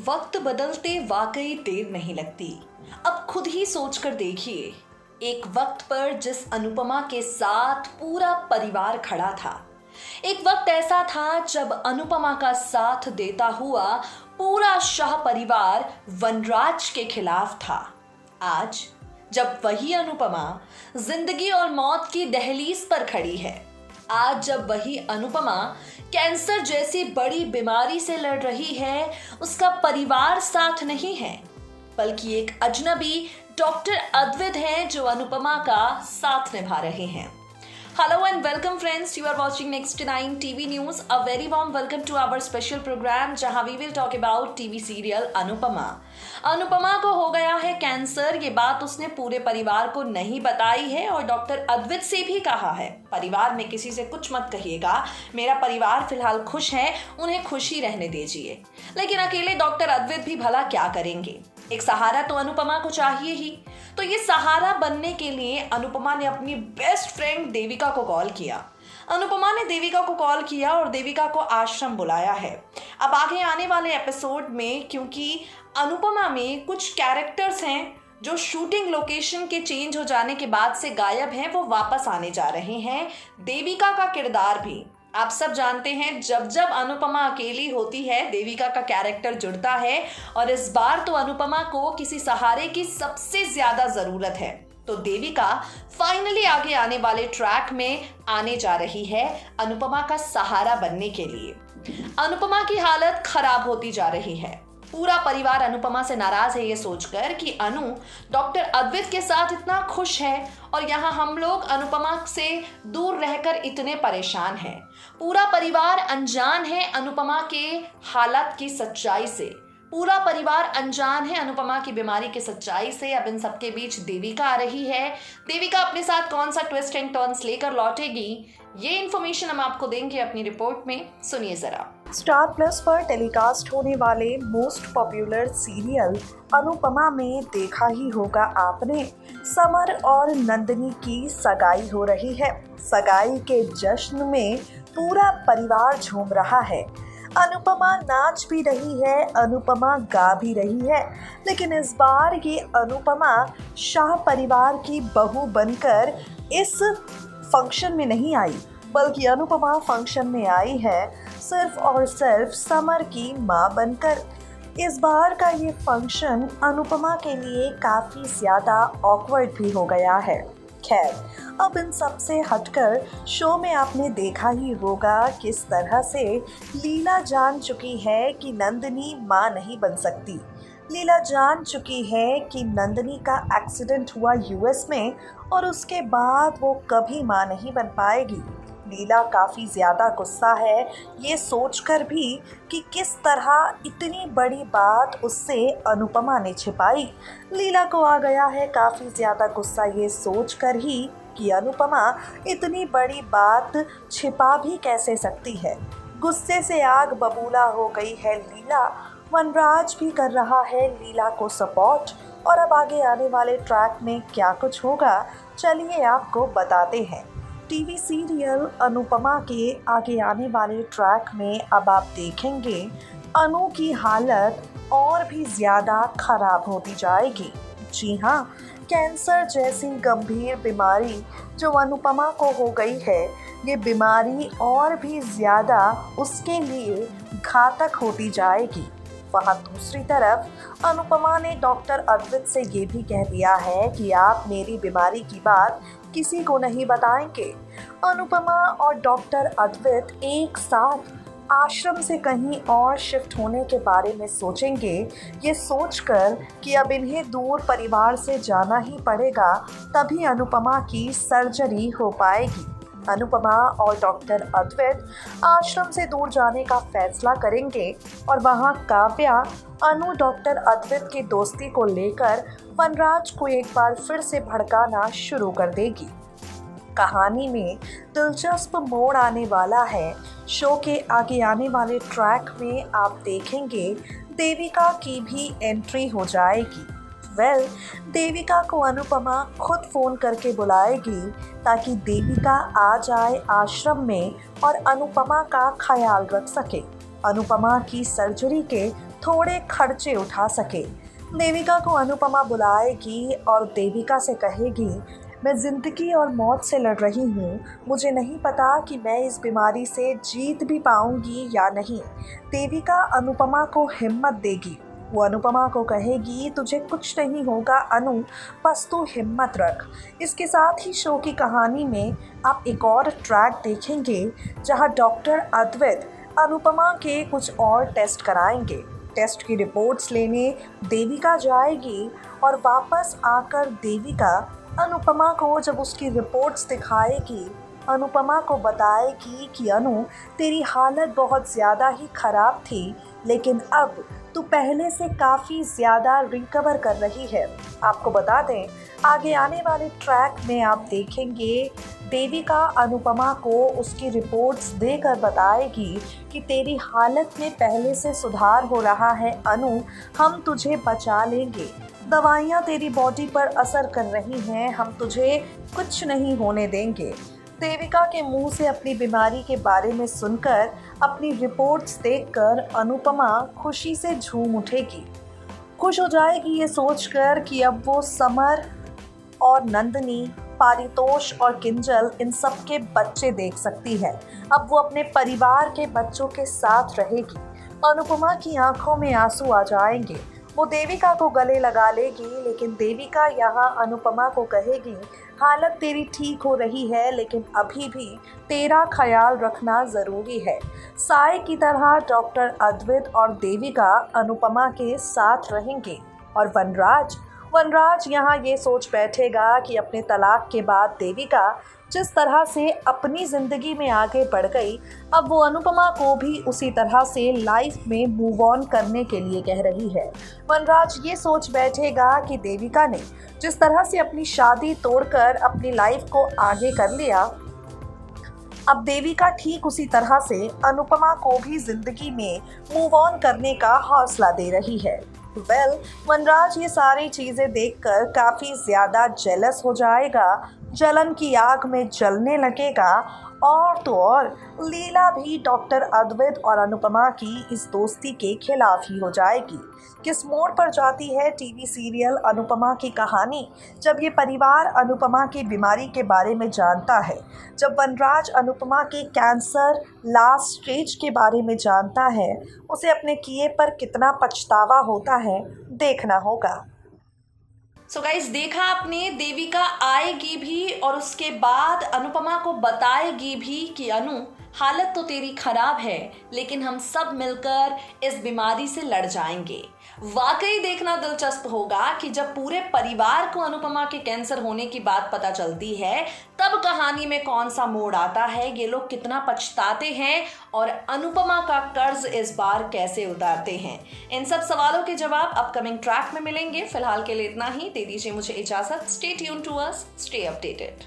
वक्त बदलते वाकई देर नहीं लगती। अब खुद ही सोच कर देखिए, एक वक्त पर जिस अनुपमा के साथ पूरा परिवार खड़ा था, एक वक्त ऐसा था जब अनुपमा का साथ देता हुआ पूरा शाह परिवार वनराज के खिलाफ था। आज जब वही अनुपमा जिंदगी और मौत की दहलीज पर खड़ी है, आज जब वही अनुपमा कैंसर जैसी बड़ी बीमारी से लड़ रही है, उसका परिवार साथ नहीं है, बल्कि एक अजनबी डॉक्टर अद्वैत हैं जो अनुपमा का साथ निभा रहे हैं। Hello and welcome friends, you are watching Next 9 TV News. A very warm welcome to our special program जहां we will talk about TV serial Anupama. Anupama को हो गया है कैंसर, ये बात उसने पूरे परिवार को नहीं बताई है और डॉक्टर अद्वैत से भी कहा है, परिवार में किसी से कुछ मत कहिएगा, मेरा परिवार फिलहाल खुश है, उन्हें खुशी रहने दीजिए। लेकिन अकेले डॉक्टर अद्वैत भी भला क्या करेंगे, एक सहारा तो अनुपमा को चाहिए ही। तो ये सहारा बनने के लिए अनुपमा ने अपनी बेस्ट फ्रेंड देविका को कॉल किया। अनुपमा ने देविका को कॉल किया और देविका को आश्रम बुलाया है। अब आगे आने वाले एपिसोड में, क्योंकि अनुपमा में कुछ कैरेक्टर्स हैं जो शूटिंग लोकेशन के चेंज हो जाने के बाद से गायब हैं, वो वापस आने जा रहे हैं। देविका का किरदार भी आप सब जानते हैं, जब जब अनुपमा अकेली होती है देविका का कैरेक्टर जुड़ता है, और इस बार तो अनुपमा को किसी सहारे की सबसे ज्यादा जरूरत है। तो देविका फाइनली आगे आने वाले ट्रैक में आने जा रही है अनुपमा का सहारा बनने के लिए। अनुपमा की हालत खराब होती जा रही है, पूरा परिवार अनुपमा से नाराज है ये सोचकर कि अनु डॉक्टर अद्वैत के साथ इतना खुश है और यहाँ हम लोग अनुपमा से दूर रहकर इतने परेशान हैं। पूरा परिवार अनजान है अनुपमा के हालात की सच्चाई से, पूरा परिवार अनजान है अनुपमा की बीमारी की सच्चाई से। अब इन सबके बीच देविका आ रही है। देविका अपने साथ कौन सा ट्विस्ट एंड टर्न्स लेकर लौटेगी, ये इन्फॉर्मेशन हम आपको देंगे अपनी रिपोर्ट में, सुनिए जरा। स्टार प्लस पर टेलीकास्ट होने वाले मोस्ट पॉपुलर सीरियल अनुपमा में देखा ही होगा आपने, समर और नंदिनी की सगाई हो रही है। सगाई के जश्न में पूरा परिवार झूम रहा है। अनुपमा नाच भी रही है, अनुपमा गा भी रही है, लेकिन इस बार ये अनुपमा शाह परिवार की बहू बनकर इस फंक्शन में नहीं आई, बल्कि अनुपमा फंक्शन में आई है सिर्फ और सिर्फ समर की माँ बनकर। इस बार का ये फंक्शन अनुपमा के लिए काफ़ी ज़्यादा ऑकवर्ड भी हो गया है। खैर, अब इन सब से हटकर शो में आपने देखा ही होगा किस तरह से लीला जान चुकी है कि नंदिनी माँ नहीं बन सकती। लीला जान चुकी है कि नंदिनी का एक्सीडेंट हुआ यूएस में और उसके बाद वो कभी माँ नहीं बन पाएगी। लीला काफ़ी ज़्यादा गुस्सा है ये सोचकर भी कि किस तरह इतनी बड़ी बात उससे अनुपमा ने छिपाई। लीला को आ गया है काफ़ी ज़्यादा गुस्सा ये सोचकर ही कि अनुपमा इतनी बड़ी बात छिपा भी कैसे सकती है। गुस्से से आग बबूला हो गई है लीला। वनराज भी कर रहा है लीला को सपोर्ट। और अब आगे आने वाले ट्रैक में क्या कुछ होगा, चलिए आपको बताते हैं। टीवी सीरियल अनुपमा के आगे आने वाले ट्रैक में अब आप देखेंगे अनु की हालत और भी ज़्यादा खराब होती जाएगी। जी हाँ, कैंसर जैसी गंभीर बीमारी जो अनुपमा को हो गई है, ये बीमारी और भी ज़्यादा उसके लिए घातक होती जाएगी। वहाँ दूसरी तरफ अनुपमा ने डॉक्टर अद्वैत से ये भी कह दिया है कि आप मेरी बीमारी की बात किसी को नहीं बताएंगे। अनुपमा और डॉक्टर अद्वैत एक साथ आश्रम से कहीं और शिफ्ट होने के बारे में सोचेंगे, ये सोचकर कि अब इन्हें दूर परिवार से जाना ही पड़ेगा, तभी अनुपमा की सर्जरी हो पाएगी। अनुपमा और डॉक्टर अद्वैत आश्रम से दूर जाने का फैसला करेंगे और वहां काव्या अनु डॉक्टर अद्वैत की दोस्ती को लेकर वनराज को एक बार फिर से भड़काना शुरू कर देगी। कहानी में दिलचस्प मोड़ आने वाला है। शो के आगे आने वाले ट्रैक में आप देखेंगे देविका की भी एंट्री हो जाएगी। देविका को अनुपमा खुद फ़ोन करके बुलाएगी ताकि देविका आ जाए आश्रम में और अनुपमा का ख्याल रख सके। अनुपमा की सर्जरी के थोड़े खर्चे उठा सके। देविका को अनुपमा बुलाएगी और देविका से कहेगी, मैं ज़िंदगी और मौत से लड़ रही हूँ, मुझे नहीं पता कि मैं इस बीमारी से जीत भी पाऊँगी या नहीं। देविका अनुपमा को हिम्मत देगी। वो अनुपमा को कहेगी, तुझे कुछ नहीं होगा अनु, बस तू हिम्मत रख। इसके साथ ही शो की कहानी में आप एक और ट्रैक देखेंगे जहां डॉक्टर अद्वैत अनुपमा के कुछ और टेस्ट कराएंगे। टेस्ट की रिपोर्ट्स लेने देविका जाएगी और वापस आकर देविका अनुपमा को जब उसकी रिपोर्ट्स दिखाएगी, अनुपमा को बताएगी कि अनु, तेरी हालत बहुत ज़्यादा ही ख़राब थी, लेकिन अब तू पहले से काफ़ी ज़्यादा रिकवर कर रही है। आपको बता दें, आगे आने वाले ट्रैक में आप देखेंगे देविका अनुपमा को उसकी रिपोर्ट्स देकर बताएगी कि तेरी हालत में पहले से सुधार हो रहा है अनु, हम तुझे बचा लेंगे। दवाइयाँ तेरी बॉडी पर असर कर रही हैं, हम तुझे कुछ नहीं होने देंगे। देविका के मुंह से अपनी बीमारी के बारे में सुनकर, अपनी रिपोर्ट्स देखकर अनुपमा खुशी से झूम उठेगी। खुश हो जाएगी ये सोचकर कि अब वो समर और नंदिनी, पारितोष और किंजल इन सब के बच्चे देख सकती है। अब वो अपने परिवार के बच्चों के साथ रहेगी। अनुपमा की आंखों में आंसू आ जाएंगे। वो देविका को गले लगा लेगी, लेकिन देविका यहाँ अनुपमा को कहेगी, हालत तेरी ठीक हो रही है, लेकिन अभी भी तेरा ख्याल रखना ज़रूरी है। साय की तरह डॉक्टर अद्वैत और देविका अनुपमा के साथ रहेंगे। और वनराज यहाँ ये सोच बैठेगा कि अपने तलाक के बाद देविका जिस तरह से अपनी ज़िंदगी में आगे बढ़ गई, अब वो अनुपमा को भी उसी तरह से लाइफ में मूव ऑन करने के लिए कह रही है। वनराज ये सोच बैठेगा कि देविका ने जिस तरह से अपनी शादी तोड़कर अपनी लाइफ को आगे कर लिया, अब देविका ठीक उसी तरह से अनुपमा को भी ज़िंदगी में मूव ऑन करने का हौसला दे रही है। वनराज ये सारी चीज़ें देखकर काफ़ी ज़्यादा जेलस हो जाएगा, जलन की आग में जलने लगेगा। और तो और लीला भी डॉक्टर अद्वैत और अनुपमा की इस दोस्ती के खिलाफ ही हो जाएगी। किस मोड़ पर जाती है टीवी सीरियल अनुपमा की कहानी, जब ये परिवार अनुपमा की बीमारी के बारे में जानता है, जब वनराज अनुपमा के कैंसर लास्ट स्टेज के बारे में जानता है, उसे अपने किए पर कितना पछतावा होता है, देखना होगा। सो गाइस, देखा आपने, देविका आएगी भी और उसके बाद अनुपमा को बताएगी भी कि अनु, हालत तो तेरी खराब है, लेकिन हम सब मिलकर इस बीमारी से लड़ जाएंगे। वाकई देखना दिलचस्प होगा कि जब पूरे परिवार को अनुपमा के कैंसर होने की बात पता चलती है, तब कहानी में कौन सा मोड़ आता है, ये लोग कितना पछताते हैं और अनुपमा का कर्ज इस बार कैसे उतारते हैं। इन सब सवालों के जवाब अपकमिंग ट्रैक में मिलेंगे। फिलहाल के लिए इतना ही। दे दीजिए मुझे इजाजत। Stay tune to us, stay updated.